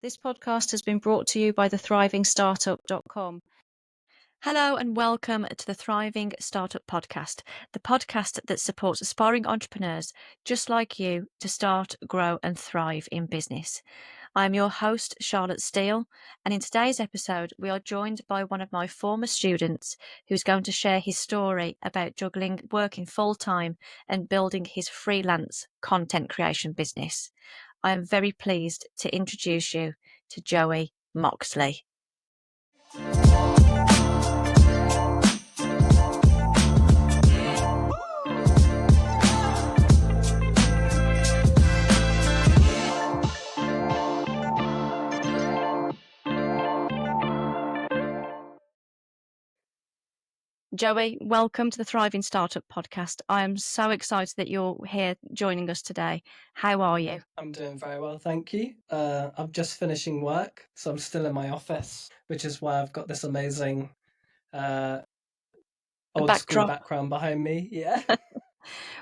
This podcast has been brought to you by thethriving-startup.com. Hello and welcome to the Thriving Startup Podcast, the podcast that supports aspiring entrepreneurs just like you to start, grow and thrive in business. I'm your host, Charlotte Steele, and in today's episode, we are joined by one of my former students who's going to share his story about juggling working full-time and building his freelance content creation business. I am very pleased to introduce you to Joey Moxley. Joey, welcome to the Thriving Startup Podcast. I am so excited that you're here joining us today. How are you? I'm doing very well, thank you. I'm just finishing work, so I'm still in my office, which is why I've got this amazing old school background behind me. Yeah.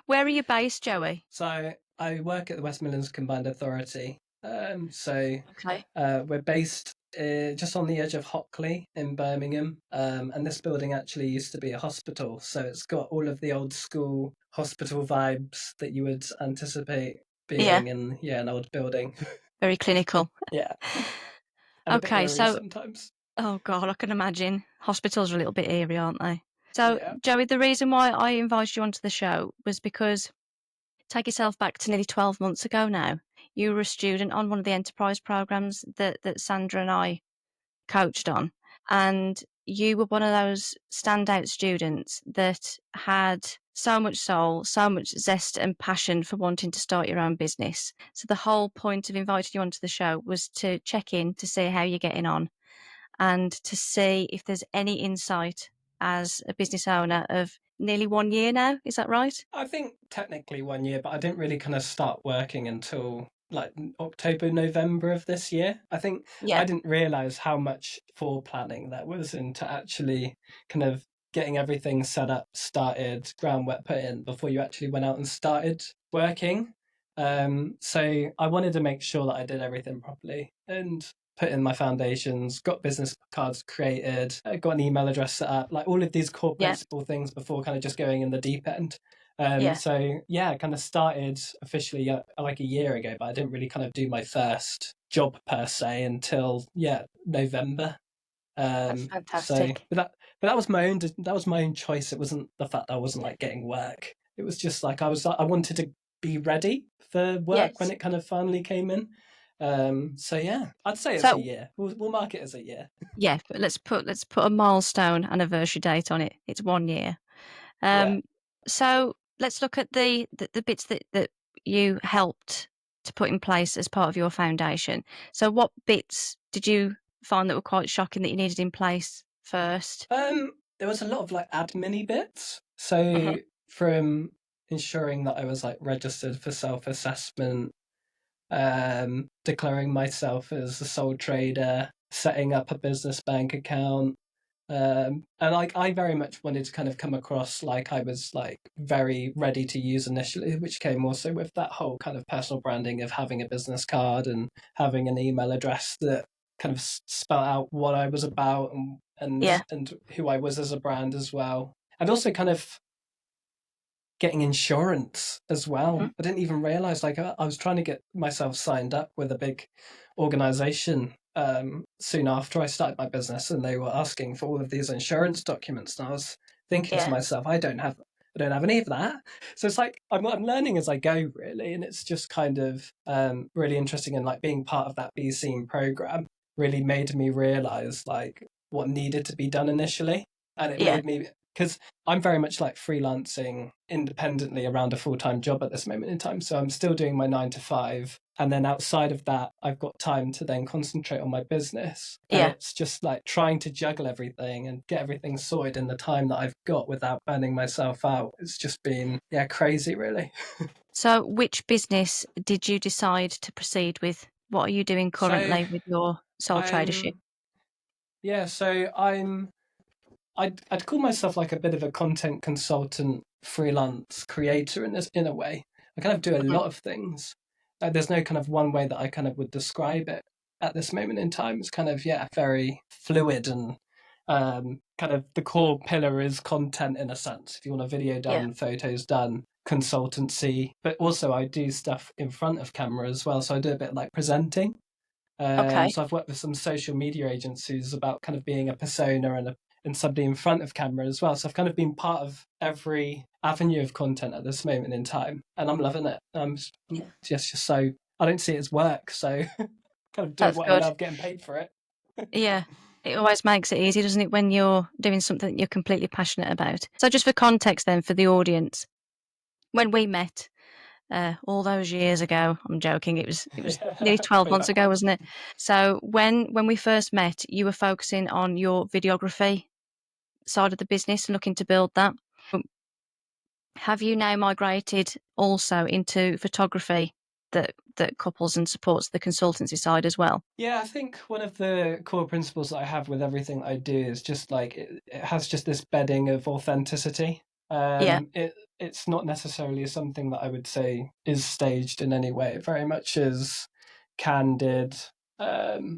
Where are you based, Joey? So I work at the West Midlands Combined Authority. Okay. We're based just on the edge of Hockley in Birmingham, and this building actually used to be a hospital, so it's got all of the old school hospital vibes that you would anticipate being in an old building. Very clinical. Yeah. And okay, so sometimes. Oh God, I can imagine. Hospitals are a little bit eerie, aren't they? So, yeah. Joey, the reason why I invited you onto the show was because, take yourself back to nearly 12 months ago now, you were a student on one of the enterprise programs that Sandra and I coached on. And you were one of those standout students that had so much soul, so much zest and passion for wanting to start your own business. So the whole point of inviting you onto the show was to check in to see how you're getting on and to see if there's any insight as a business owner of nearly 1 year now. Is that right? I think technically 1 year, but I didn't really kind of start working until like October, November of this year. I think I didn't realize how much planning that was into actually kind of getting everything set up, started, groundwork put in before you actually went out and started working. So I wanted to make sure that I did everything properly and put in my foundations, got business cards created, got an email address set up, like all of these core principal things before kind of just going in the deep end. So I kind of started officially like a year ago, but I didn't really kind of do my first job per se until November. That's fantastic. So, but that was my own choice. It wasn't the fact that I wasn't like getting work. It was just like I wanted to be ready for work when it kind of finally came in. I'd say it's a year. We'll mark it as a year. Yeah, but let's put a milestone anniversary date on it. It's 1 year. So let's look at the bits that you helped to put in place as part of your foundation. So what bits did you find that were quite shocking that you needed in place first? There was a lot of like admin-y bits. So from ensuring that I was like registered for self-assessment, declaring myself as a sole trader, setting up a business bank account. And like I very much wanted to kind of come across like I was like very ready to use initially, which came also with that whole kind of personal branding of having a business card and having an email address that kind of spell out what I was about and who I was as a brand as well. And also kind of getting insurance as well. I didn't even realize, like, I was trying to get myself signed up with a big organization soon after I started my business, and they were asking for all of these insurance documents, and I was thinking to myself, I don't have any of that. So it's like I'm learning as I go, really, and it's just kind of really interesting, and like being part of that Be Seen program really made me realize like what needed to be done initially, and it made me, because I'm very much like freelancing independently around a full-time job at this moment in time. So I'm still doing my 9 to 5. And then outside of that, I've got time to then concentrate on my business. And it's just like trying to juggle everything and get everything sorted in the time that I've got without burning myself out. It's just been, crazy, really. So which business did you decide to proceed with? What are you doing currently with your sole tradership? Yeah, so I'd call myself like a bit of a content consultant, freelance creator in a way. I kind of do a lot of things. There's no kind of one way that I kind of would describe it. at this moment in time is kind of, very fluid, and kind of the core pillar is content in a sense. If you want a video done, photos done, consultancy, but also I do stuff in front of camera as well. So I do a bit like presenting. Okay. So I've worked with some social media agencies about kind of being a persona and somebody in front of camera as well. So I've kind of been part of every avenue of content at this moment in time, and I'm loving it. I'm just so, I don't see it as work, so kind of doing That's what I good. love, getting paid for it. Yeah. It always makes it easy, doesn't it, when you're doing something that you're completely passionate about. So just for context then, for the audience, when we met all those years ago, I'm joking, it was nearly 12 months ago, wasn't it? So when we first met, you were focusing on your videography side of the business and looking to build that. Have you now migrated also into photography that couples and supports the consultancy side as well? Yeah, I think one of the core principles that I have with everything I do is just like it has just this bedding of authenticity. Yeah. It's not necessarily something that I would say is staged in any way. It very much is candid, um,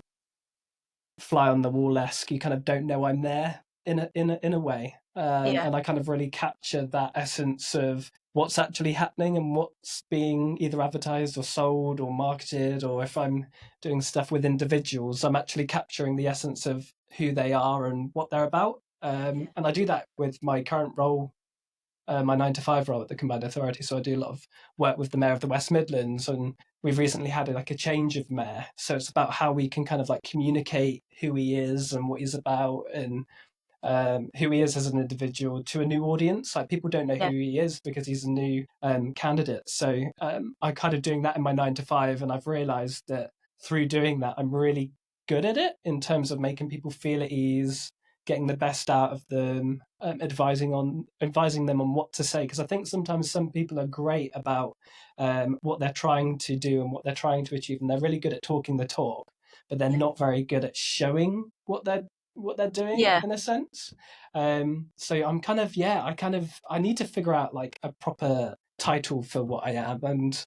fly on the wall esque. You kind of don't know I'm there in a way, Yeah. and I kind of really capture that essence of what's actually happening and what's being either advertised or sold or marketed, or if I'm doing stuff with individuals, I'm actually capturing the essence of who they are and what they're about. And I do that with my current role, my 9 to 5 role at the Combined Authority. So I do a lot of work with the Mayor of the West Midlands, and we've recently had like a change of mayor. So it's about how we can kind of like communicate who he is and what he's about, and who he is as an individual to a new audience. Like people don't know who he is because he's a new candidate. So I'm kind of doing that in my 9 to 5, and I've realised that through doing that, I'm really good at it in terms of making people feel at ease, getting the best out of them, advising them on what to say. Because I think sometimes some people are great about what they're trying to do and what they're trying to achieve, and they're really good at talking the talk, but they're not very good at showing what they're doing in a sense. So I'm kind of, I need to figure out like a proper title for what I am, and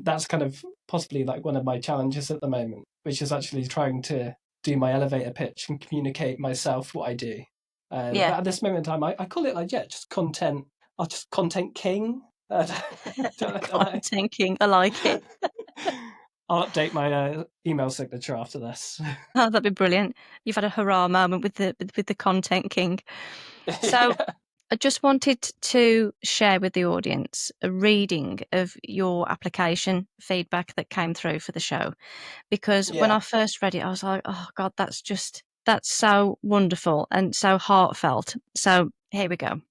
that's kind of possibly like one of my challenges at the moment, which is actually trying to do my elevator pitch and communicate myself what I do. But at this moment in time, I call it like, just content. I'll just content king. Content king, I like it. I'll update my email signature after this. Oh, that'd be brilliant. You've had a hurrah moment with the content king. So I just wanted to share with the audience a reading of your application feedback that came through for the show, because when I first read it, I was like, oh God, that's so wonderful and so heartfelt. So here we go.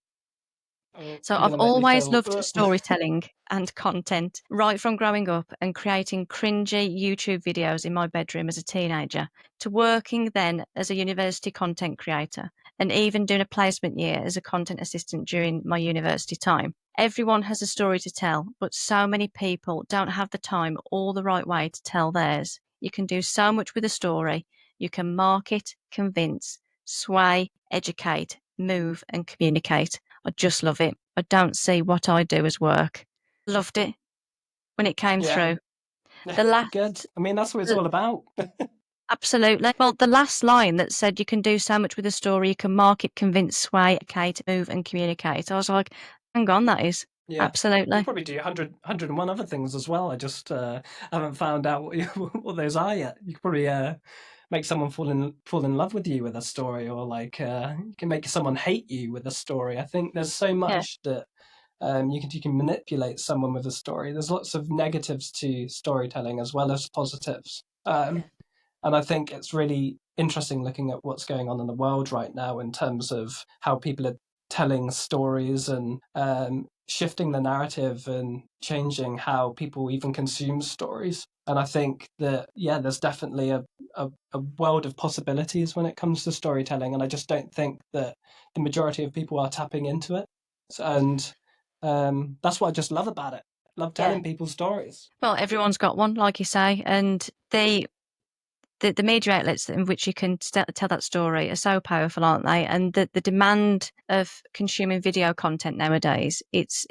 So I've always loved storytelling and content, right from growing up and creating cringy YouTube videos in my bedroom as a teenager, to working then as a university content creator, and even doing a placement year as a content assistant during my university time. Everyone has a story to tell, but so many people don't have the time or the right way to tell theirs. You can do so much with a story. You can market, convince, sway, educate, move, and communicate. I just love it. I don't see what I do as work. Loved it when it came through. The last, good. I mean, that's what it's all about. Absolutely. Well, the last line that said you can do so much with a story, you can market, convince, sway, educate, move, and communicate. I was like, hang on, that is. Yeah. Absolutely. You probably do 101 other things as well. I just haven't found out what those are yet. You could probably make someone fall in love with you with a story, or like you can make someone hate you with a story. I think there's so much that you can manipulate someone with a story. There's lots of negatives to storytelling as well as positives. And I think it's really interesting looking at what's going on in the world right now in terms of how people are telling stories and shifting the narrative and changing how people even consume stories. And I think that, there's definitely a world of possibilities when it comes to storytelling. And I just don't think that the majority of people are tapping into it. And that's what I just love about it. Love telling people stories. Well, everyone's got one, like you say, and the media outlets in which you can tell that story are so powerful, aren't they? And the demand of consuming video content nowadays, it's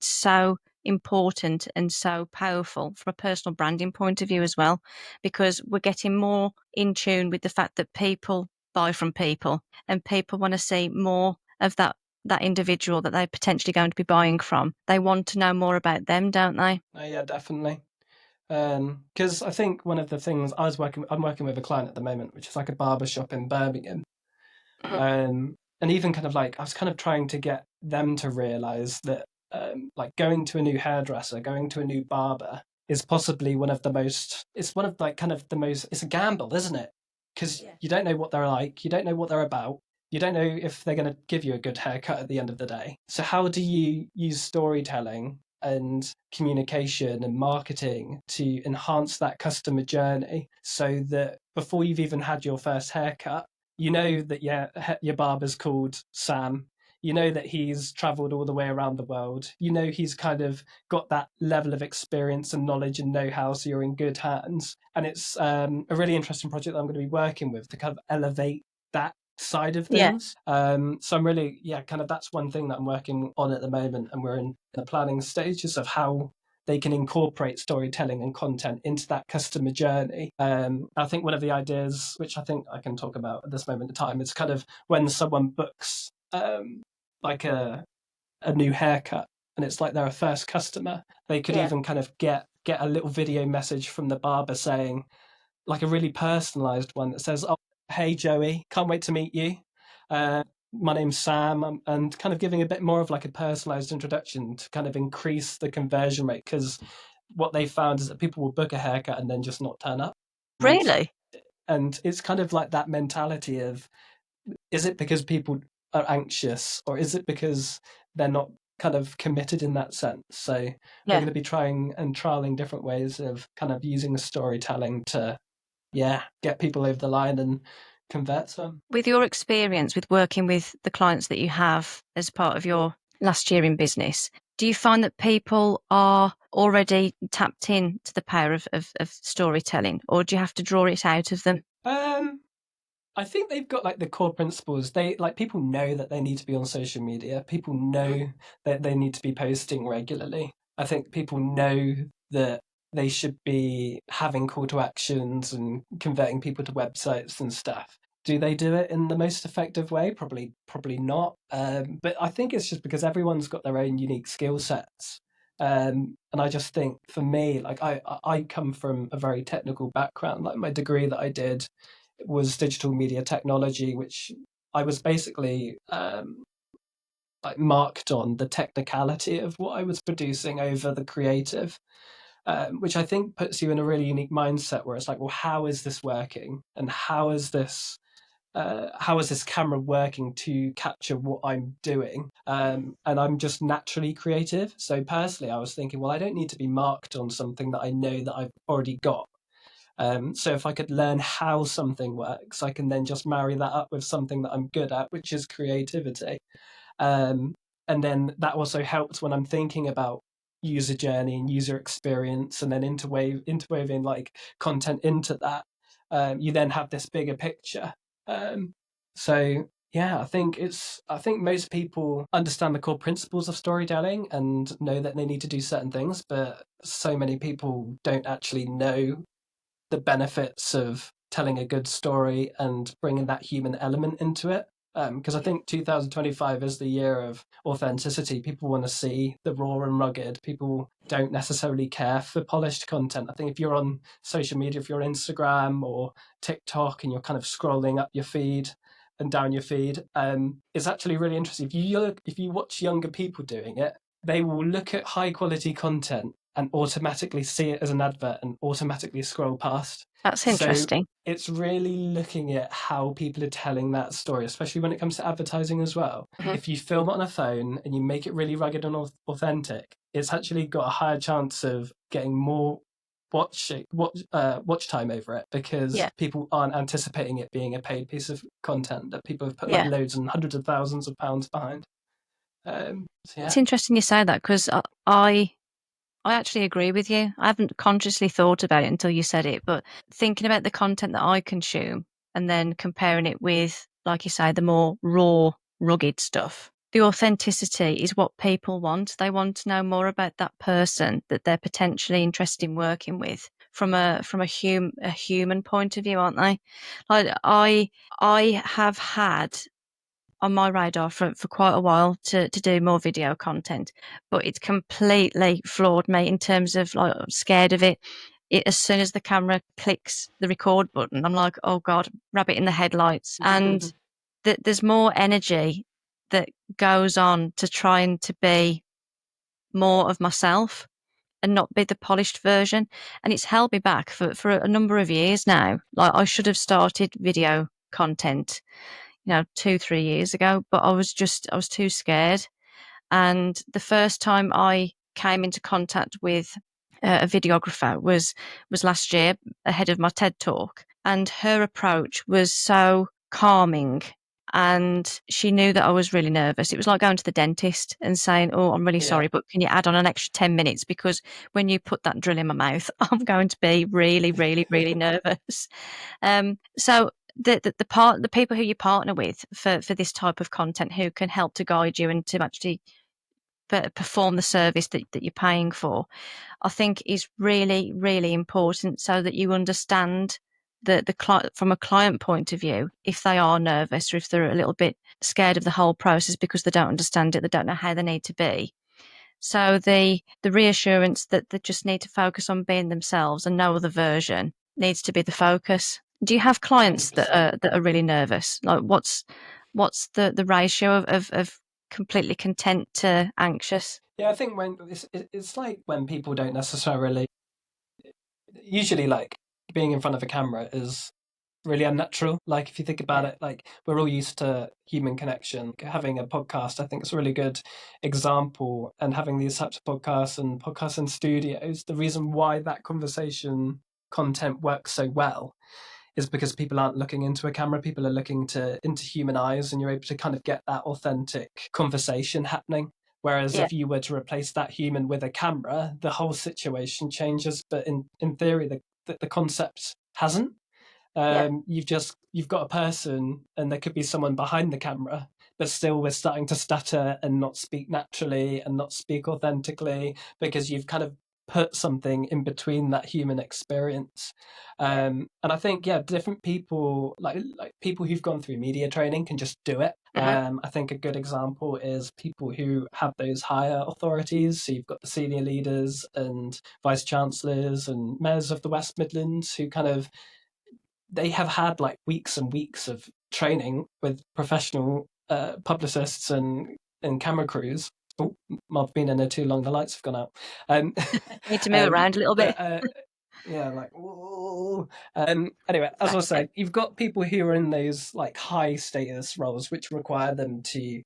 so important and so powerful from a personal branding point of view as well, because we're getting more in tune with the fact that people buy from people and people want to see more of that individual that they're potentially going to be buying from. They want to know more about them, don't they? Yeah, definitely. Because I think one of the things I'm working with a client at the moment, which is like a barber shop in Birmingham. And even kind of like I was kind of trying to get them to realize that like going to a new hairdresser, going to a new barber is possibly one of the most, it's one of like kind of the most, it's a gamble, isn't it? Because you don't know what they're like, you don't know what they're about, you don't know if they're going to give you a good haircut at the end of the day. So how do you use storytelling and communication and marketing to enhance that customer journey so that before you've even had your first haircut, you know that your barber's called Sam. You know that he's traveled all the way around the world. You know he's kind of got that level of experience and knowledge and know-how, so you're in good hands. And it's a really interesting project that I'm going to be working with to kind of elevate that side of things. So I'm really, kind of that's one thing that I'm working on at the moment, and we're in the planning stages of how they can incorporate storytelling and content into that customer journey. I think one of the ideas, which I think I can talk about at this moment in time, is kind of when someone books like a new haircut and it's like they're a first customer, they could even kind of get a little video message from the barber saying, like a really personalized one that says, "Oh, hey Joey, can't wait to meet you. My name's Sam," and kind of giving a bit more of like a personalized introduction to kind of increase the conversion rate, because what they found is that people will book a haircut and then just not turn up. Really? And it's kind of like that mentality of, is it because people are anxious, or is it because they're not kind of committed in that sense? So we're going to be trying and trialing different ways of kind of using the storytelling to get people over the line and convert them. With your experience with working with the clients that you have as part of your last year in business, do you find that people are already tapped in to the power of storytelling, or do you have to draw it out of them? I think they've got like the core principles. They like, people know that they need to be on social media. People know that they need to be posting regularly. I think people know that they should be having call to actions and converting people to websites and stuff. Do they do it in the most effective way? Probably not. But I think it's just because everyone's got their own unique skill sets. And I just think for me, like I come from a very technical background. Like my degree that I did was digital media technology, which I was basically like marked on the technicality of what I was producing over the creative, which I think puts you in a really unique mindset where it's like, well, how is this working, and how is this camera working to capture what I'm doing? And I'm just naturally creative. So personally, I was thinking, well, I don't need to be marked on something that I know that I've already got. So if I could learn how something works, I can then just marry that up with something that I'm good at, which is creativity. And then that also helps when I'm thinking about user journey and user experience, and then interweaving like content into that. You then have this bigger picture. So yeah, I think most people understand the core principles of storytelling and know that they need to do certain things, but so many people don't actually know the benefits of telling a good story and bringing that human element into it. Because I think 2025 is the year of authenticity. People want to see the raw and rugged. People don't necessarily care for polished content. I think if you're on social media, if you're on Instagram or TikTok and you're kind of scrolling up your feed and down your feed, it's actually really interesting. If you watch younger people doing it, they will look at high quality content and automatically see it as an advert and automatically scroll past. That's interesting. So it's really looking at how people are telling that story, especially when it comes to advertising as well. Mm-hmm. If you film it on a phone and you make it really rugged and authentic, it's actually got a higher chance of getting more watch time over it, because people aren't anticipating it being a paid piece of content that people have put like loads and hundreds of thousands of pounds behind. It's interesting you say that, because I actually agree with you. I haven't consciously thought about it until you said it, but thinking about the content that I consume and then comparing it with, like you say, the more raw, rugged stuff, the authenticity is what people want. They want to know more about that person that they're potentially interested in working with from a human point of view, aren't they? Like I have had on my radar for quite a while to do more video content, but it's completely floored me in terms of, like, I'm scared of it. As soon as the camera clicks the record button, I'm like, oh God, rabbit in the headlights. And there's more energy that goes on to trying to be more of myself and not be the polished version. And it's held me back for a number of years now. Like, I should have started video content, 2, 3 years ago, but I was too scared. And the first time I came into contact with a videographer was last year, ahead of my TED talk. And her approach was so calming, and she knew that I was really nervous. It was like going to the dentist and saying, oh, I'm really sorry, but can you add on an extra 10 minutes? Because when you put that drill in my mouth, I'm going to be really, really, really nervous. So the people who you partner with for this type of content, who can help to guide you and to actually perform the service that you're paying for, I think is really, really important, so that you understand the client from a client point of view, if they are nervous or if they're a little bit scared of the whole process because they don't understand it, they don't know how they need to be. So the reassurance that they just need to focus on being themselves and no other version needs to be the focus. Do you have clients 100%. that are really nervous? Like, what's the ratio of completely content to anxious? Yeah, I think when it's like when people don't necessarily, usually, like, being in front of a camera is really unnatural. Like, if you think about it, like, we're all used to human connection. Having a podcast, I think, is a really good example. And having these types of podcasts in studios, the reason why that conversation content works so well is because people aren't looking into a camera. People are looking into human eyes, and you're able to kind of get that authentic conversation happening. Whereas Yeah. if you were to replace that human with a camera, the whole situation changes. But in theory, the concept hasn't. You've got a person, and there could be someone behind the camera, but still we're starting to stutter and not speak naturally and not speak authentically, because you've kind of put something in between that human experience. And I think, yeah, different people, like people who've gone through media training, can just do it. I think a good example is people who have those higher authorities. So you've got the senior leaders and vice chancellors and mayors of the West Midlands, who kind of, they have had like weeks and weeks of training with professional publicists and camera crews. Oh, I've been in there too long. The lights have gone out. Need to move around a little bit. But yeah, like, whoa. Anyway, as I was saying, you've got people who are in those like high status roles, which require them to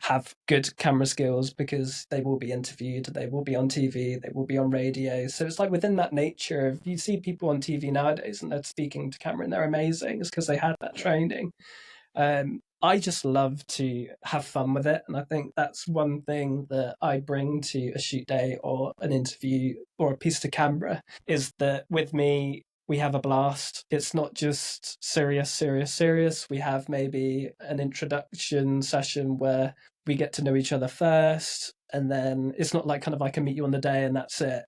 have good camera skills, because they will be interviewed, they will be on TV, they will be on radio. So it's like within that nature of, you see people on TV nowadays and they're speaking to camera and they're amazing. It's because they had that training. I just love to have fun with it. And I think that's one thing that I bring to a shoot day or an interview or a piece to camera, is that with me, we have a blast. It's not just serious, serious, serious. We have maybe an introduction session where we get to know each other first. And then it's not like kind of like I meet you on the day and that's it.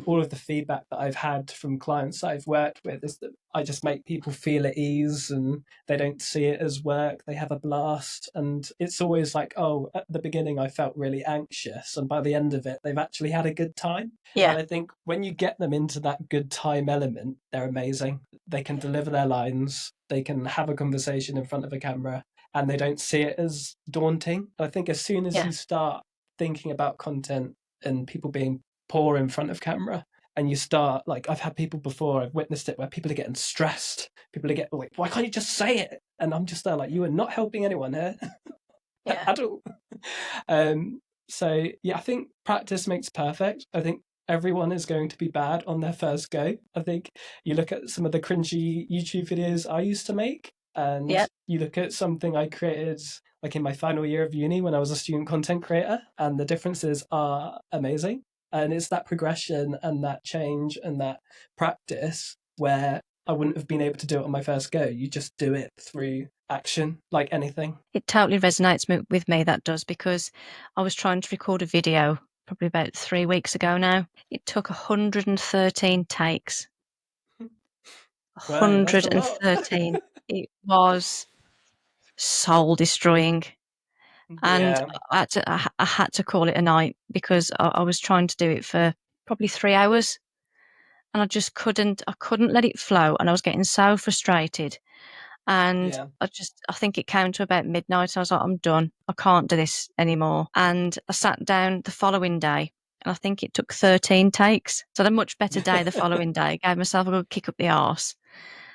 All of the feedback that I've had from clients that I've worked with is that I just make people feel at ease, and they don't see it as work. They have a blast. And it's always like, oh, at the beginning I felt really anxious, and by the end of it, they've actually had a good time. And I think when you get them into that good time element, they're amazing. They can deliver their lines, they can have a conversation in front of a camera, and they don't see it as daunting. I think as soon as you start thinking about content and people being poor in front of camera, and you start, like, I've had people before, I've witnessed it, where people are getting stressed, people are getting like, why can't you just say it? And I'm just there like, you are not helping anyone here at all. So yeah, I think practice makes perfect. I think everyone is going to be bad on their first go. I think you look at some of the cringy YouTube videos I used to make, and you look at something I created like in my final year of uni when I was a student content creator, and the differences are amazing. And it's that progression and that change and that practice where I wouldn't have been able to do it on my first go. You just do it through action, like anything. It totally resonates with me, that does, because I was trying to record a video probably about 3 weeks ago now. It took 113 takes. Wow, that's a lot. 113. It was soul destroying. And Yeah, I had to call it a night because I was trying to do it for probably 3 hours, and I couldn't let it flow, and I was getting so frustrated. And yeah. I think it came to about midnight. I was like, I'm done. I can't do this anymore. And I sat down the following day, and I think it took 13 takes. So I had a much better day the following day. Gave myself a good kick up the arse.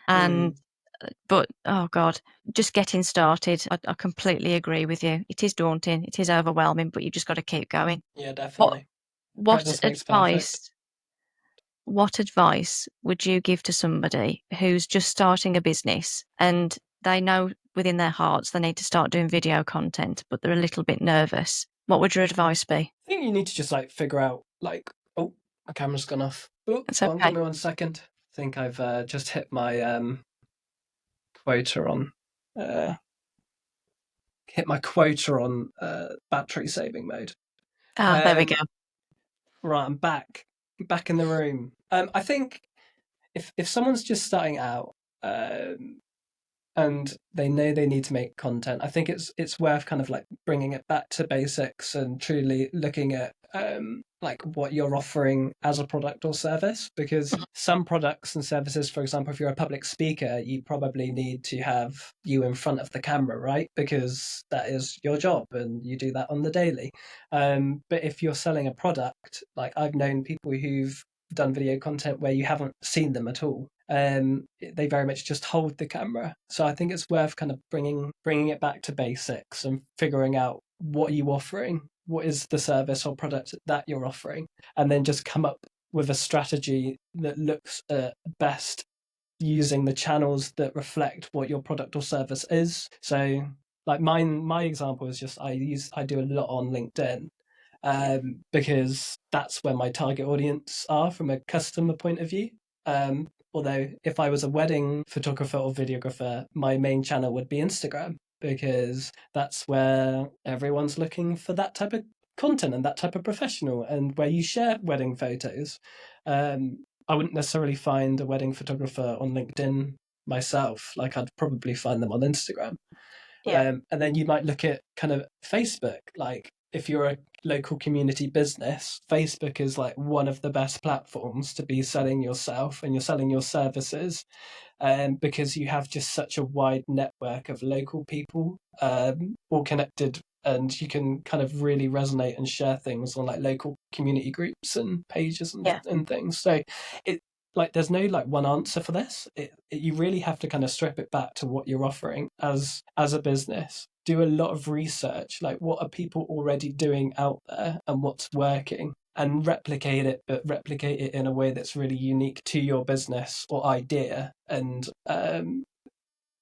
And, but oh God, just getting started. I completely agree with you. It is daunting. It is overwhelming, but you just got to keep going. Yeah, What, definitely. what Practice makes perfect. what advice would you give to somebody who's just starting a business and they know within their hearts they need to start doing video content, but they're a little bit nervous? What would your advice be? I think you need to just like figure out like, oh, my camera's gone off. Oh, It's go on, give okay. me 1 second. I think I've just hit my quota on uh battery saving mode. Ah, there we go. Right, I'm back in the room. I think if someone's just starting out, and they know they need to make content, I think it's worth kind of like bringing it back to basics and truly looking at like what you're offering as a product or service, because some products and services, for example, if you're a public speaker, you probably need to have you in front of the camera, right? Because that is your job and you do that on the daily. But if you're selling a product, like I've known people who've done video content where you haven't seen them at all. They very much just hold the camera. So I think it's worth kind of bringing it back to basics and figuring out what are you offering, what is the service or product that you're offering, and then just come up with a strategy that looks best using the channels that reflect what your product or service is. So like my example is just I do a lot on LinkedIn, because that's where my target audience are from a customer point of view. Although if I was a wedding photographer or videographer, my main channel would be Instagram, because that's where everyone's looking for that type of content and that type of professional, and where you share wedding photos. I wouldn't necessarily find a wedding photographer on LinkedIn myself. Like I'd probably find them on Instagram. Yeah. And then you might look at kind of Facebook. Like if you're a local community business, Facebook is like one of the best platforms to be selling yourself and you're selling your services, because you have just such a wide network of local people, all connected, and you can kind of really resonate and share things on like local community groups and pages Yeah. and things. So it like there's no like one answer for this. You really have to kind of strip it back to what you're offering as a business. Do a lot of research, like what are people already doing out there and what's working, and replicate it, but replicate it in a way that's really unique to your business or idea, and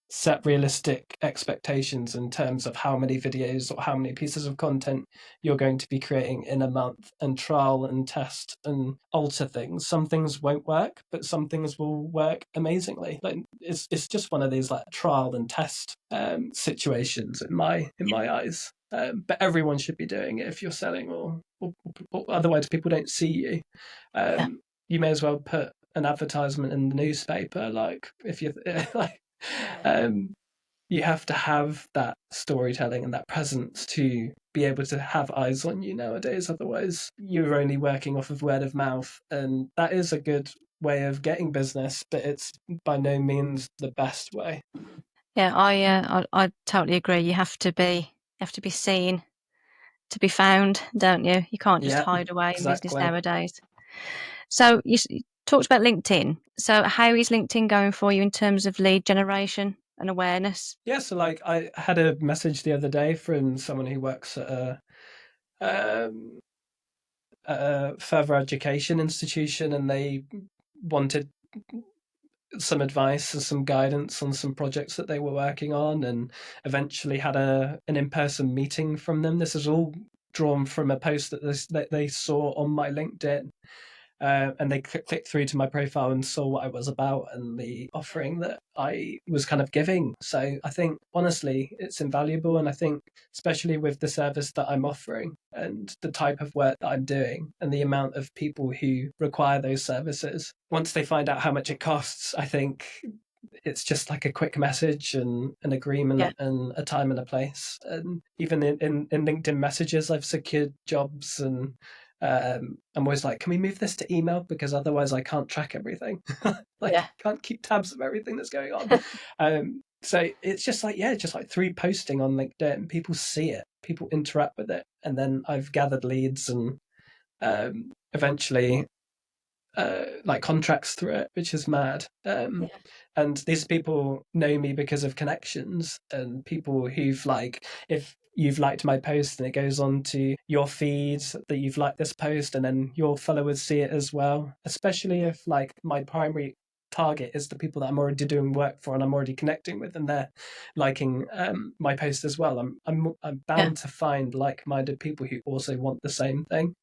set realistic expectations in terms of how many videos or how many pieces of content you're going to be creating in a month, and trial and test and alter things. Some things won't work, but some things will work amazingly. Like it's just one of these like trial and test situations in my eyes. But everyone should be doing it if you're selling, or otherwise people don't see you. Yeah. You may as well put an advertisement in the newspaper. Like if you like, um, you have to have that storytelling and that presence to be able to have eyes on you nowadays. Otherwise, you're only working off of word of mouth, and that is a good way of getting business, but it's by no means the best way. Yeah, I totally agree. You have to be seen to be found, don't you? You can't just Yeah, hide away in business exactly. nowadays. So you talked about LinkedIn. So how is LinkedIn going for you in terms of lead generation and awareness? Yeah, so like I had a message the other day from someone who works um, at a further education institution, and they wanted some advice and some guidance on some projects that they were working on, and eventually had an in-person meeting from them. This is all drawn from a post that they saw on my LinkedIn. and they clicked through to my profile and saw what I was about and the offering that I was kind of giving. So I think honestly, it's invaluable, and I think especially with the service that I'm offering and the type of work that I'm doing and the amount of people who require those services, once they find out how much it costs, I think it's just like a quick message and an agreement and a time and a place. And even in LinkedIn messages, I've secured jobs, and I'm always like, can we move this to email? Because otherwise I can't track everything. Like, I can't keep tabs of everything that's going on. So it's just like, just like through posting on LinkedIn, people see it, people interact with it. And then I've gathered leads and eventually like contracts through it, which is mad. And these people know me because of connections and people who've like, if you've liked my post and it goes on to your feed that you've liked this post, and then your followers see it as well. Especially if like my primary target is the people that I'm already doing work for and I'm already connecting with, and they're liking my post as well. I'm bound to find like-minded people who also want the same thing.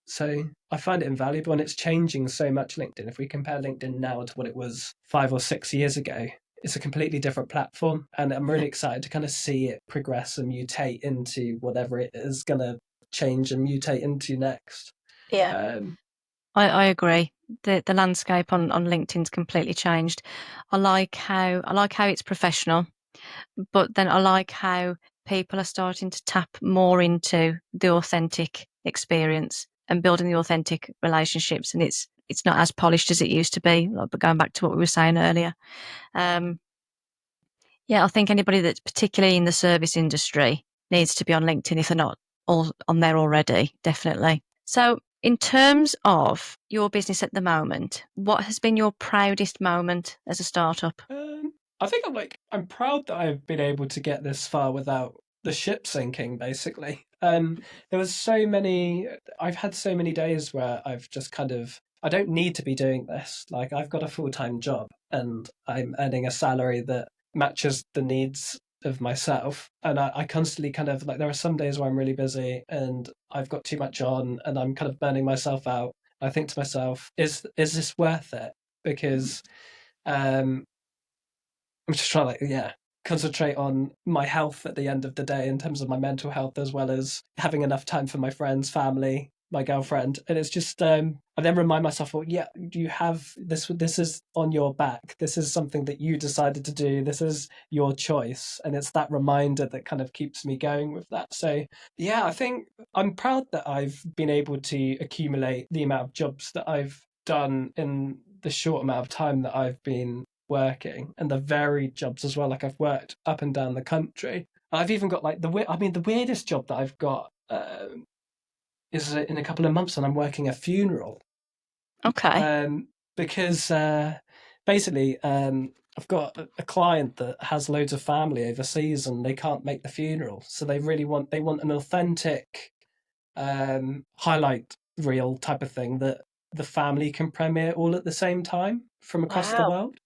So I find it invaluable, and it's changing so much, LinkedIn. If we compare LinkedIn now to what it was 5 or 6 years ago, it's a completely different platform. And I'm really excited to kind of see it progress and mutate into whatever it is going to change and mutate into next. I agree. The landscape on LinkedIn's completely changed. I like how it's professional, but then I like how people are starting to tap more into the authentic experience and building the authentic relationships, and it's not as polished as it used to be. But going back to what we were saying earlier, I think anybody that's particularly in the service industry needs to be on LinkedIn if they're not all on there already, definitely. So in terms of your business at the moment, what has been your proudest moment as a startup? I think I'm proud that I've been able to get this far without the ship sinking, basically. There was I've had so many days where I've just kind of, I don't need to be doing this. Like, I've got a full-time job and I'm earning a salary that matches the needs of myself. And I constantly kind of like, there are some days where I'm really busy and I've got too much on and I'm kind of burning myself out. I think to myself, is this worth it? Because I'm just trying to concentrate on my health at the end of the day in terms of my mental health, as well as having enough time for my friends, family, my girlfriend. And it's just I then remind myself, well, you have this is on your back. This is something that you decided to do. This is your choice. And it's that reminder that kind of keeps me going with that. So I think I'm proud that I've been able to accumulate the amount of jobs that I've done in the short amount of time that I've been working, and the varied jobs as well. Like, I've worked up and down the country. I've even got like the weirdest job that I've got is in a couple of months, and I'm working a funeral. Okay. Because basically, I've got a client that has loads of family overseas, and they can't make the funeral, so they want an authentic highlight reel type of thing that the family can premiere all at the same time from across the world.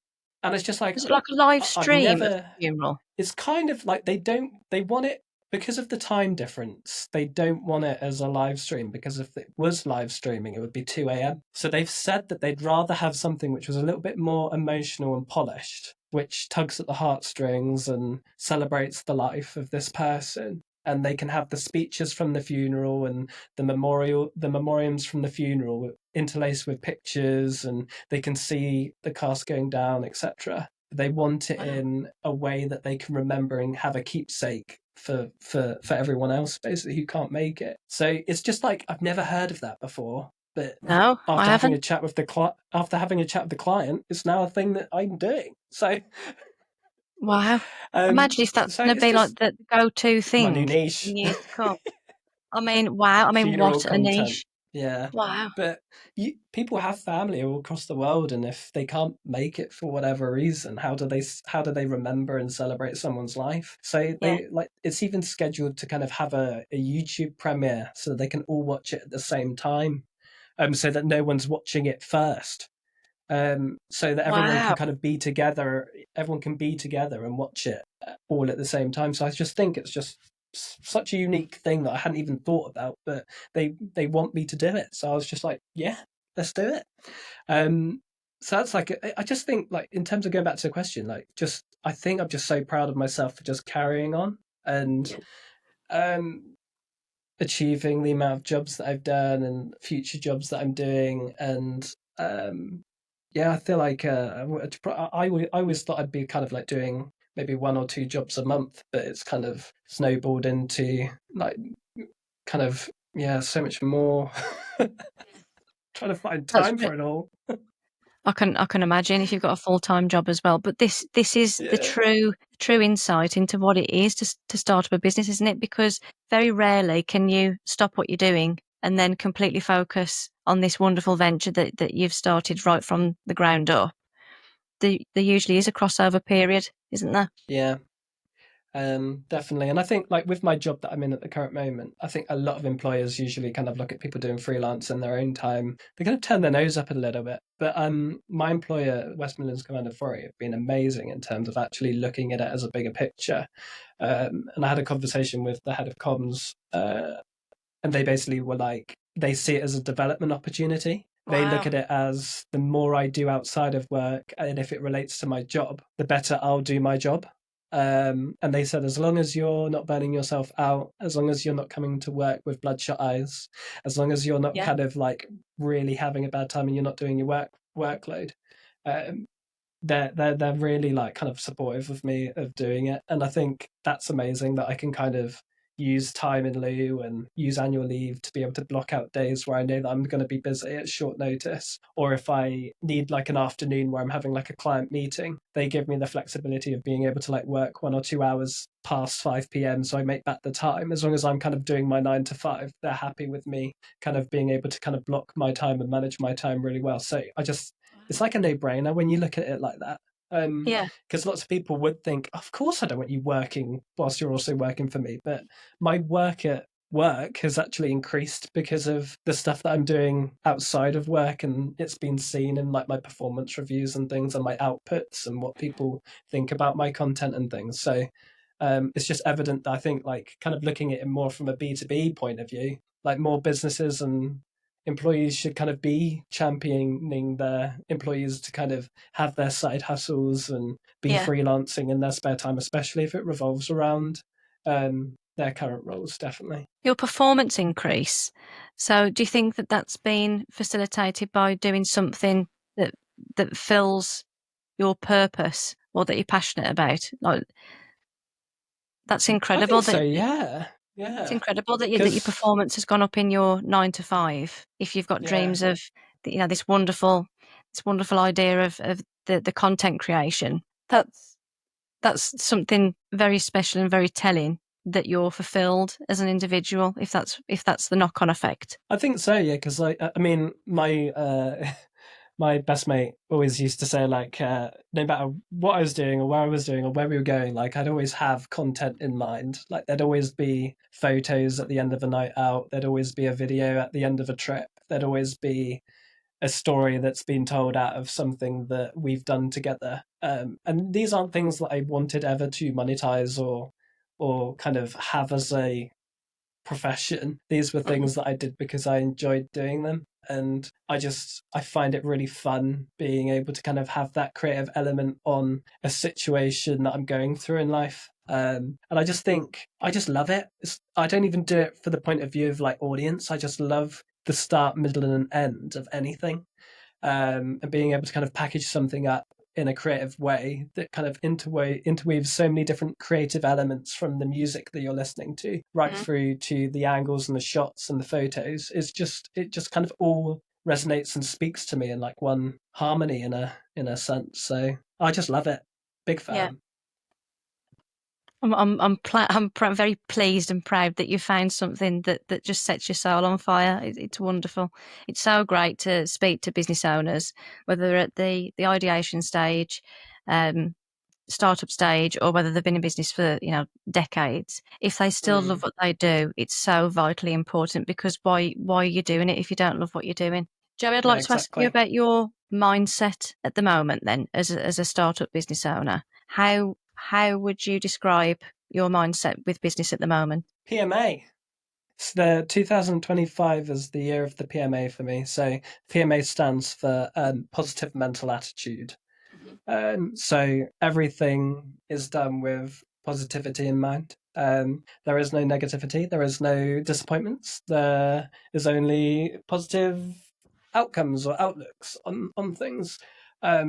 And it's just like, is it like a live I've stream of never. the funeral? It's kind of like they want it because of the time difference. They don't want it as a live stream, because if it was live streaming, it would be 2 a.m. So they've said that they'd rather have something which was a little bit more emotional and polished, which tugs at the heartstrings and celebrates the life of this person. And they can have the speeches from the funeral and the memoriams from the funeral interlaced with pictures, and they can see the cast going down, etc. They want it in a way that they can remember and have a keepsake for everyone else, basically, who can't make it. So it's just like, I've never heard of that before, but No, I after having a haven't. chat with the client, it's now a thing that I'm doing. So Wow. Imagine if that's so going to it's be like just the go-to my new thing niche. in years to come. I mean, wow. I mean, Funeral what a content. niche. Yeah. Wow. But people have family all across the world, and if they can't make it for whatever reason, how do they remember and celebrate someone's life? So Yeah. they, like, it's even scheduled to kind of have a YouTube premiere so they can all watch it at the same time, so that no one's watching it first. So that everyone can Wow. kind of be together. Everyone can be together and watch it all at the same time. So I just think it's just such a unique thing that I hadn't even thought about, but they want me to do it. So I was just like, yeah, let's do it. So that's like, I just think, like, in terms of going back to the question, like, just, I think I'm just so proud of myself for just carrying on and achieving the amount of jobs that I've done and future jobs that I'm doing. And yeah, I feel like I always thought I'd be kind of like doing maybe 1 or 2 jobs a month, but it's kind of snowballed into like kind of, yeah, so much more. Trying to find That's time for it all. I can imagine if you've got a full-time job as well. But this is the Yeah. true insight into what it is to start up a business, isn't it? Because very rarely can you stop what you're doing and then completely focus on this wonderful venture that you've started right from the ground up. There usually is a crossover period, isn't there? Yeah. Definitely. And I think like with my job that I'm in at the current moment, I think a lot of employers usually kind of look at people doing freelance in their own time. They kind of turn their nose up a little bit. But my employer, West Midlands Command Authority, have been amazing in terms of actually looking at it as a bigger picture. And I had a conversation with the head of comms, and they basically were like, they see it as a development opportunity. They look Wow. at it as the more I do outside of work, and if it relates to my job, the better I'll do my job. And they said, as long as you're not burning yourself out, as long as you're not coming to work with bloodshot eyes, as long as you're not Yeah. kind of like really having a bad time and you're not doing your workload, um, they're really like kind of supportive of me of doing it. And I think that's amazing that I can kind of use time in lieu and use annual leave to be able to block out days where I know that I'm going to be busy at short notice. Or if I need like an afternoon where I'm having like a client meeting, they give me the flexibility of being able to like work 1 or 2 hours past 5 p.m. So I make that the time. As long as I'm kind of doing my 9 to 5, they're happy with me kind of being able to kind of block my time and manage my time really well. So it's like a no-brainer when you look at it like that. Yeah. Because lots of people would think, of course, I don't want you working whilst you're also working for me. But my work at work has actually increased because of the stuff that I'm doing outside of work, and it's been seen in like my performance reviews and things, and my outputs, and what people think about my content and things. So it's just evident that I think like kind of looking at it more from a B2B point of view, like more businesses and employees should kind of be championing their employees to kind of have their side hustles and be Yeah. freelancing in their spare time, especially if it revolves around their current roles, definitely. Your performance increase. So do you think that that's been facilitated by doing something that fills your purpose or that you're passionate about? Like, that's I incredible think so, that yeah. it's Yeah. incredible that your Because, performance has gone up in your 9 to 5. If you've got yeah, dreams of this wonderful idea of the content creation, that's something very special and very telling that you're fulfilled as an individual. If that's the knock on effect. I think so, yeah. Because, like, I mean, my my best mate always used to say, like, no matter what I was doing or where I was doing or where we were going, like, I'd always have content in mind. Like, there'd always be photos at the end of a night out. There'd always be a video at the end of a trip. There'd always be a story that's been told out of something that we've done together. And these aren't things that I wanted ever to monetize or kind of have as a profession. These were Mhm. things that I did because I enjoyed doing them. And I find it really fun being able to kind of have that creative element on a situation that I'm going through in life. And I just think, I just love it. I don't even do it for the point of view of like audience. I just love the start, middle, and end of anything. And being able to kind of package something up in a creative way that kind of interweaves so many different creative elements from the music that you're listening to right Mhm. through to the angles and the shots and the photos. It just kind of all resonates and speaks to me in like one harmony in a sense. So I just love it. Big Yeah. fan. Very pleased and proud that you found something that just sets your soul on fire. It's wonderful. It's so great to speak to business owners, whether they're at the ideation stage, um, startup stage, or whether they've been in business for decades. If they still love Mm. what they do, it's so vitally important, because why are you doing it if you don't love what you're doing? Joey, I'd Yeah, like to ask you exactly. about your mindset at the moment then, as a startup business owner. How would you describe your mindset with business at the moment? PMA. So the 2025 is the year of the PMA for me. So PMA stands for positive mental attitude. So everything is done with positivity in mind. There is no negativity. There is no disappointments. There is only positive outcomes or outlooks on things.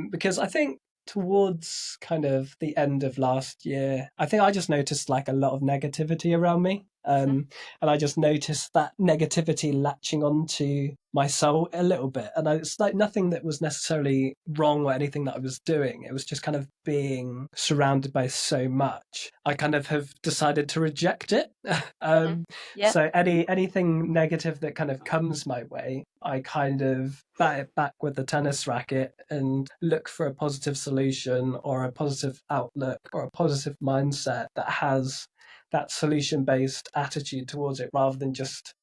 Because I think towards kind of the end of last year, I think I just noticed like a lot of negativity around me. And I just noticed that negativity latching onto my soul a little bit. And it's like nothing that was necessarily wrong or anything that I was doing. It was just kind of being surrounded by so much. I kind of have decided to reject it. Yeah. So anything negative that kind of comes my way, I kind of bat it back with the tennis racket and look for a positive solution or a positive outlook or a positive mindset that has that solution based attitude towards it rather than just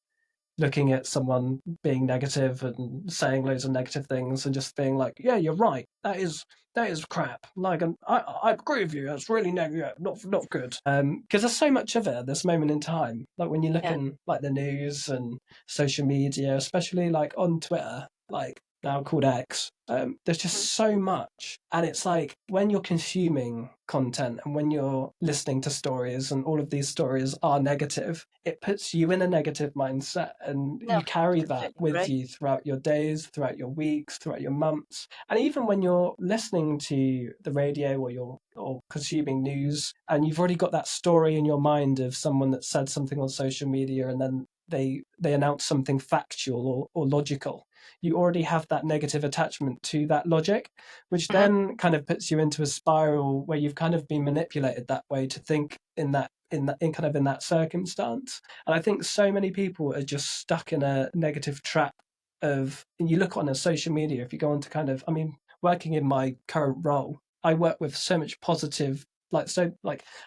looking at someone being negative and saying loads of negative things and just being like, yeah, you're right, that is crap. Like, I agree with you. That's really negative, not good. Because there's so much of it at this moment in time. Like when you look in like the news and social media, especially like on Twitter, like now called X. There's just so much, and it's like when you're consuming content and when you're listening to stories, and all of these stories are negative, it puts you in a negative mindset, and No, you carry that completely with agree. you throughout your days, throughout your weeks, throughout your months, and even when you're listening to the radio or consuming news, and you've already got that story in your mind of someone that said something on social media, and then they announce something factual or logical. You already have that negative attachment to that logic, which then kind of puts you into a spiral where you've kind of been manipulated that way to think in that circumstance. And I think so many people are just stuck in a negative trap of, and you look on a social media, if you go on to kind of, I mean, working in my current role, I work with so much positive, I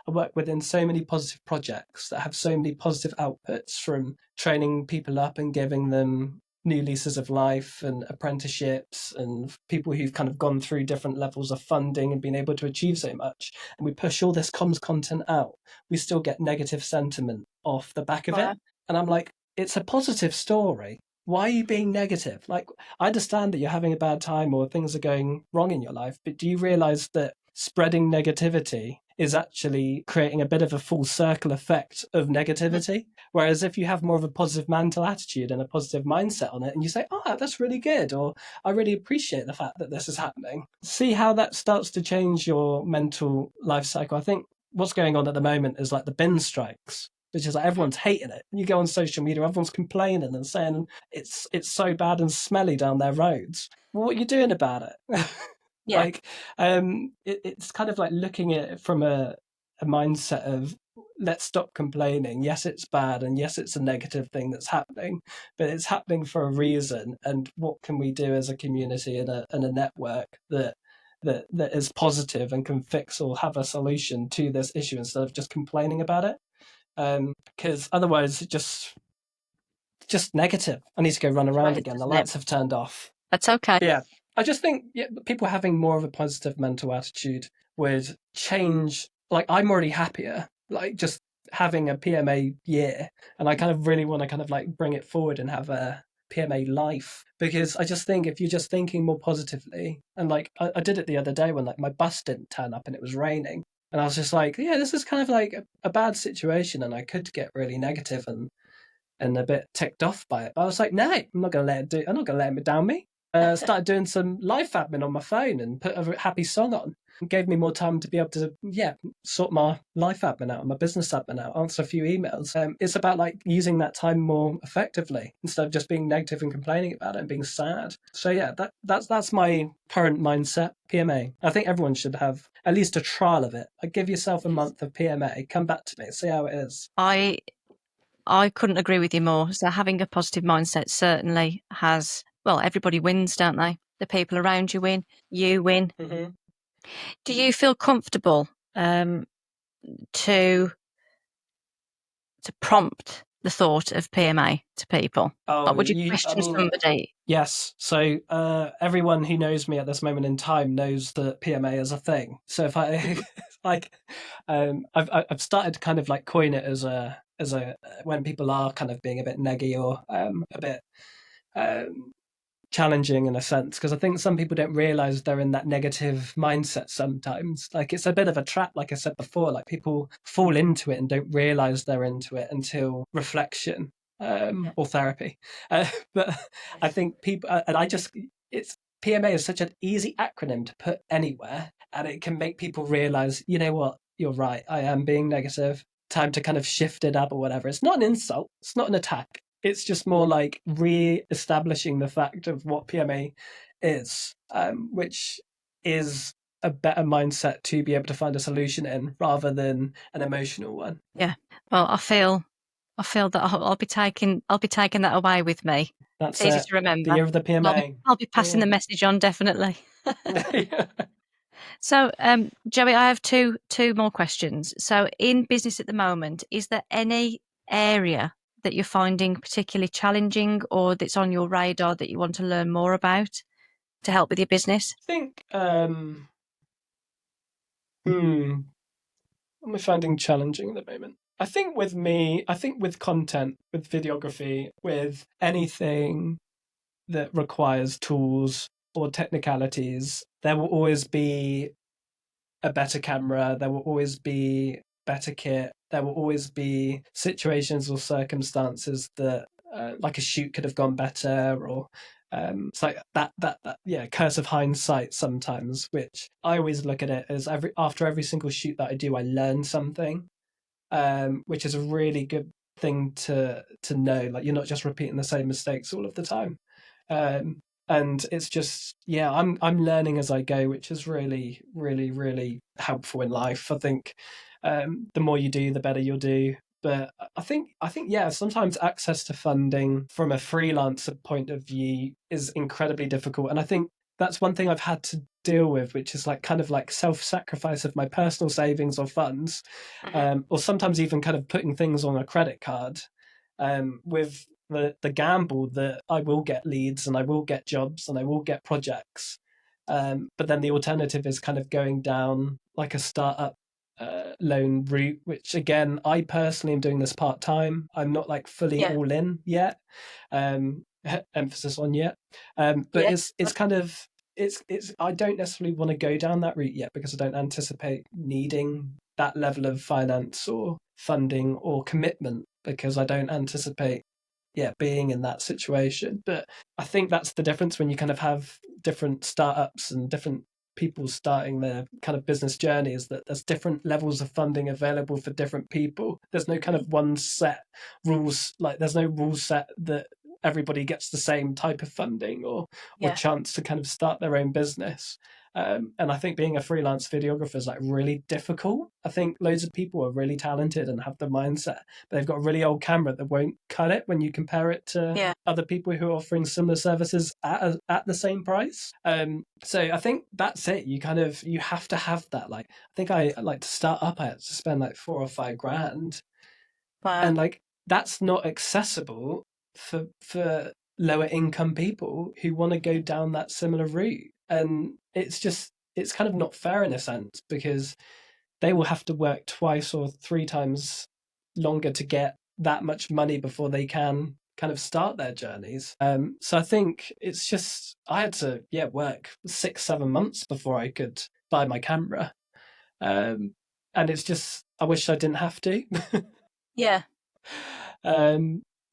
work within so many positive projects that have so many positive outputs, from training people up and giving them new leases of life and apprenticeships, and people who've kind of gone through different levels of funding and been able to achieve so much. And we push all this comms content out. We still get negative sentiment off the back of it. And I'm like, it's a positive story. Why are you being negative? Like, I understand that you're having a bad time or things are going wrong in your life, but do you realize that spreading negativity is actually creating a bit of a full circle effect of negativity? Whereas if you have more of a positive mental attitude and a positive mindset on it, and you say, oh, that's really good, or I really appreciate the fact that this is happening, see how that starts to change your mental life cycle. I think what's going on at the moment is like the bin strikes, which is like everyone's hating it. You go on social media, everyone's complaining and saying it's so bad and smelly down their roads. Well, what are you doing about it? Yeah. Like, it's kind of like looking at it from a mindset of, let's stop complaining. Yes, it's bad, and yes, it's a negative thing that's happening, but it's happening for a reason. And what can we do as a community and a network that is positive and can fix or have a solution to this issue instead of just complaining about it? Because otherwise, it just negative. I need to go run around again. The lights have turned off. That's okay. Yeah. I just think people having more of a positive mental attitude would change. Like, I'm already happier, like, just having a PMA year. And I kind of really want to kind of like bring it forward and have a PMA life, because I just think if you're just thinking more positively, and like I did it the other day when like my bus didn't turn up and it was raining. And I was just like, yeah, this is kind of like a bad situation, and I could get really negative and a bit ticked off by it. But I was like, no, I'm not going to let it down me. Started doing some life admin on my phone and put a happy song on. It gave me more time to be able to, sort my life admin out, my business admin out, answer a few emails. It's about like using that time more effectively instead of just being negative and complaining about it and being sad. So yeah, that's my current mindset. PMA. I think everyone should have at least a trial of it. Like, give yourself a month of PMA. Come back to me. See how it is. I couldn't agree with you more. So having a positive mindset certainly has, well, everybody wins, don't they? The people around you win, you win. Mm-hmm. Do you feel comfortable to prompt the thought of PMA to people? Oh, Like, would you question somebody? yes. So everyone who knows me at this moment in time knows that PMA is a thing. So if I like, I've started to kind of like coin it as a when people are kind of being a bit neggy or a bit challenging in a sense, because I think some people don't realize they're in that negative mindset sometimes. Like it's a bit of a trap, like I said before, like people fall into it and don't realize they're into it until reflection or therapy. But I think people, and I just, it's PMA is such an easy acronym to put anywhere, and it can make people realize, you know what, you're right, I am being negative. Time to kind of shift it up or whatever. It's not an insult, it's not an attack. It's just more like re-establishing the fact of what PMA is, which is a better mindset to be able to find a solution in rather than an emotional one. Yeah. Well, I feel that I'll be taking that away with me. That's It's easy it. to remember. The year of the PMA. I'll be passing the message on, definitely. Yeah. So, Joey, I have two more questions. So, in business at the moment, is there any area that you're finding particularly challenging or that's on your radar that you want to learn more about to help with your business? I think, what am I finding challenging at the moment? I think with me, I think with content, with videography, with anything that requires tools or technicalities, there will always be a better camera, there will always be better kit, there will always be situations or circumstances that like a shoot could have gone better, or it's like that yeah, curse of hindsight sometimes, which I always look at it as after every single shoot that I do, I learn something, which is a really good thing to know. Like you're not just repeating the same mistakes all of the time. And it's just, yeah, I'm learning as I go, which is really really really helpful in life. I think the more you do, the better you'll do. But I think yeah, sometimes access to funding from a freelancer point of view is incredibly difficult, and I think that's one thing I've had to deal with, which is like kind of like self-sacrifice of my personal savings or funds, or sometimes even kind of putting things on a credit card, with the gamble that I will get leads and I will get jobs and I will get projects. But then the alternative is kind of going down like a startup loan route, which again, I personally am doing this part time. I'm not like fully all in yet. Emphasis on yet. But it's kind of it's I don't necessarily want to go down that route yet because I don't anticipate needing that level of finance or funding or commitment, because I don't anticipate being in that situation. But I think that's the difference when you kind of have different startups and different people starting their kind of business journey, is that there's different levels of funding available for different people. There's no kind of one set rules, like there's no rule set that everybody gets the same type of funding or chance to kind of start their own business. And I think being a freelance videographer is like really difficult. I think loads of people are really talented and have the mindset, but they've got a really old camera that won't cut it when you compare it to other people who are offering similar services at the same price. So I think that's it. You have to have that. Like I think I like to start up, I had to spend like 4 or 5 grand. Wow. And like that's not accessible for lower income people who want to go down that similar route. And it's kind of not fair in a sense, because they will have to work twice or 3 times longer to get that much money before they can kind of start their journeys. So I think it's just, I had to work 6-7 months before I could buy my camera. And it's just, I wish I didn't have to. Yeah.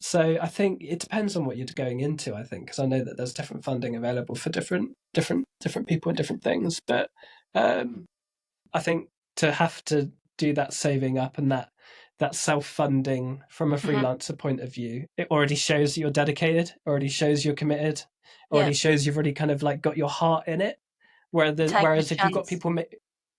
So I think it depends on what you're going into, I think, because I know that there's different funding available for different people and different things. But I think to have to do that saving up and that self-funding from a freelancer point of view, it already shows you're dedicated, already shows you're committed, already shows you've already kind of like got your heart in it. Whereas if you've got people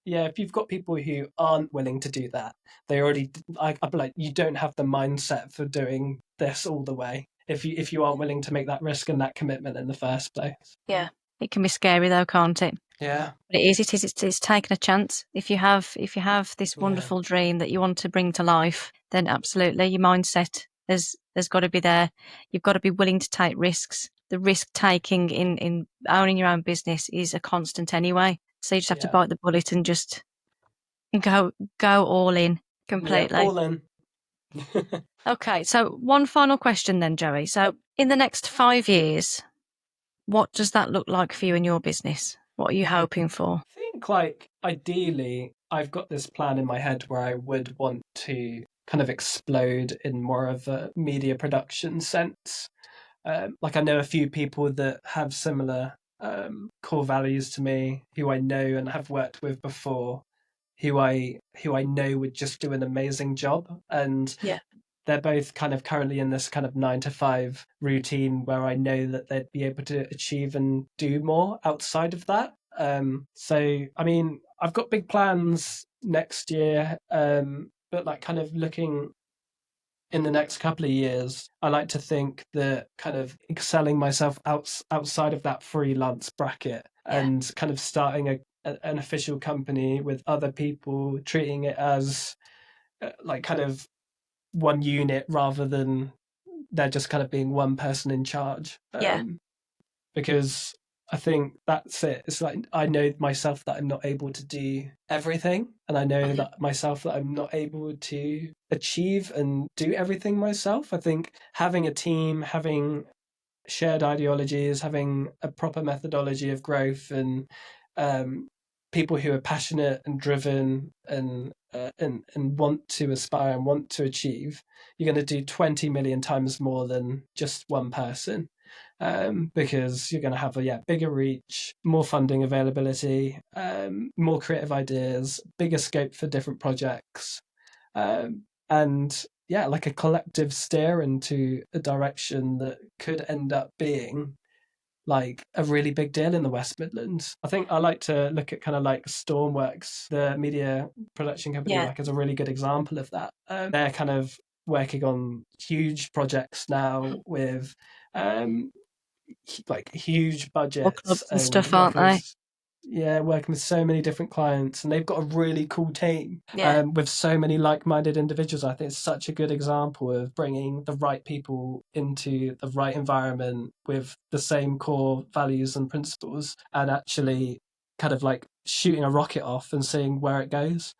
if you've got people who aren't willing to do that, they already, I'd be like, you don't have the mindset for doing this all the way if you aren't willing to make that risk and that commitment in the first place. Yeah, it can be scary though, can't it? Yeah, but it's taking a chance. If you have this wonderful dream that you want to bring to life, then absolutely your mindset has got to be there. You've got to be willing to take risks. The risk taking in owning your own business is a constant anyway. So you just have to bite the bullet and just go all in completely. all in. Okay, so one final question then, Joey. So in the next 5 years, what does that look like for you in your business? What are you hoping for? I think, like, ideally, I've got this plan in my head where I would want to kind of explode in more of a media production sense. Like, I know a few people that have similar core values to me, who I know and have worked with before, who I know would just do an amazing job, and Yeah. they're both kind of currently in this kind of 9 to 5 routine where I know that they'd be able to achieve and do more outside of that. So, I mean, I've got big plans next year, but like kind of looking in the next couple of years, I like to think that kind of excelling myself outside of that freelance bracket and kind of starting an official company with other people, treating it as like kind of one unit rather than there just kind of being one person in charge. Yeah. Because I think that's it. It's like I know myself that I'm not able to do everything, and I know that myself that I'm not able to achieve and do everything myself. I think having a team, having shared ideologies, having a proper methodology of growth, and people who are passionate and driven and want to aspire and want to achieve, you're going to do 20 million times more than just one person. Because you're going to have a bigger reach, more funding availability, more creative ideas, bigger scope for different projects, and like a collective steer into a direction that could end up being like a really big deal in the West Midlands. I think I like to look at kind of like Stormworks, the media production company, like as a really good example of that. They're kind of working on huge projects now with like huge budgets Clubs and and stuff, aren't they? working with so many different clients, and they've got a really cool team Yeah. with so many like-minded individuals. I think it's such a good example of bringing the right people into the right environment with the same core values and principles, and actually kind of like shooting a rocket off and seeing where it goes.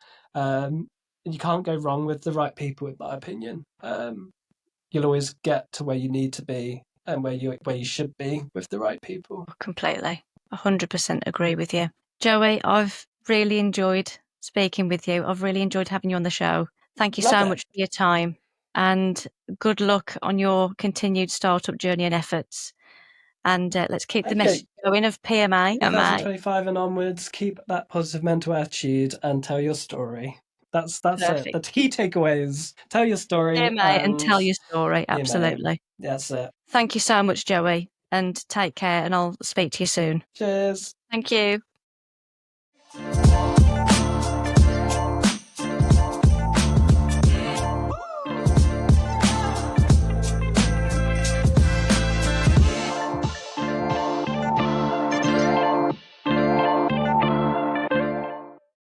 You can't go wrong with the right people, in my opinion. You'll always get to where you need to be and where you should be with the right people. Completely. 100% agree with you. Joey, I've really enjoyed speaking with you. I've really enjoyed having you on the show. Thank you so much for your time, and good luck on your continued startup journey and efforts. And let's keep the message going of PMA. 2025 and onwards, keep that positive mental attitude and tell your story. That's it. The key takeaways: tell your story, PMA and tell your story. Absolutely. That's it. Thank you so much, Joey, and take care. And I'll speak to you soon. Cheers. Thank you.